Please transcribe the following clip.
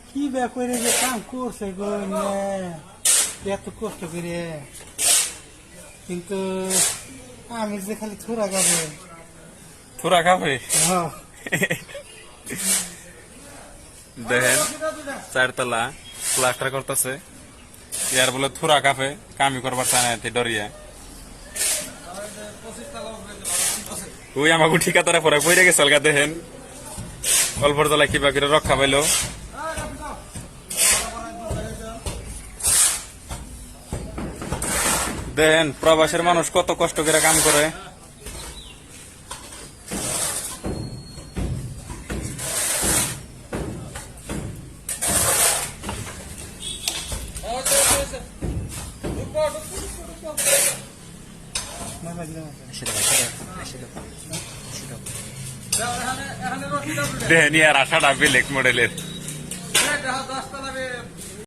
কি ব্যাপারে যে কাম করছে গো এত কষ্ট করে, কিন্তু আমি যে খালি থুরা খাবে। থুরা খাবে হ্যাঁ দেখেন 4 তলা প্লাস্টার করতেছে, ইয়ার বলে থুরা কাফে কামি করবার চায় না এতে ডরিয়া। ওই আমাকে ঠিকাদারে পরে বইরে গেছে অলগা। দেখেন অল্পর তলা কিবা করে রক্ষা পাইলো। দেখেন প্রবাসের মানুষ কত কষ্ট করে কাম করে। দেখেন ইয়ার আশাটা বেলেগ মডেলের।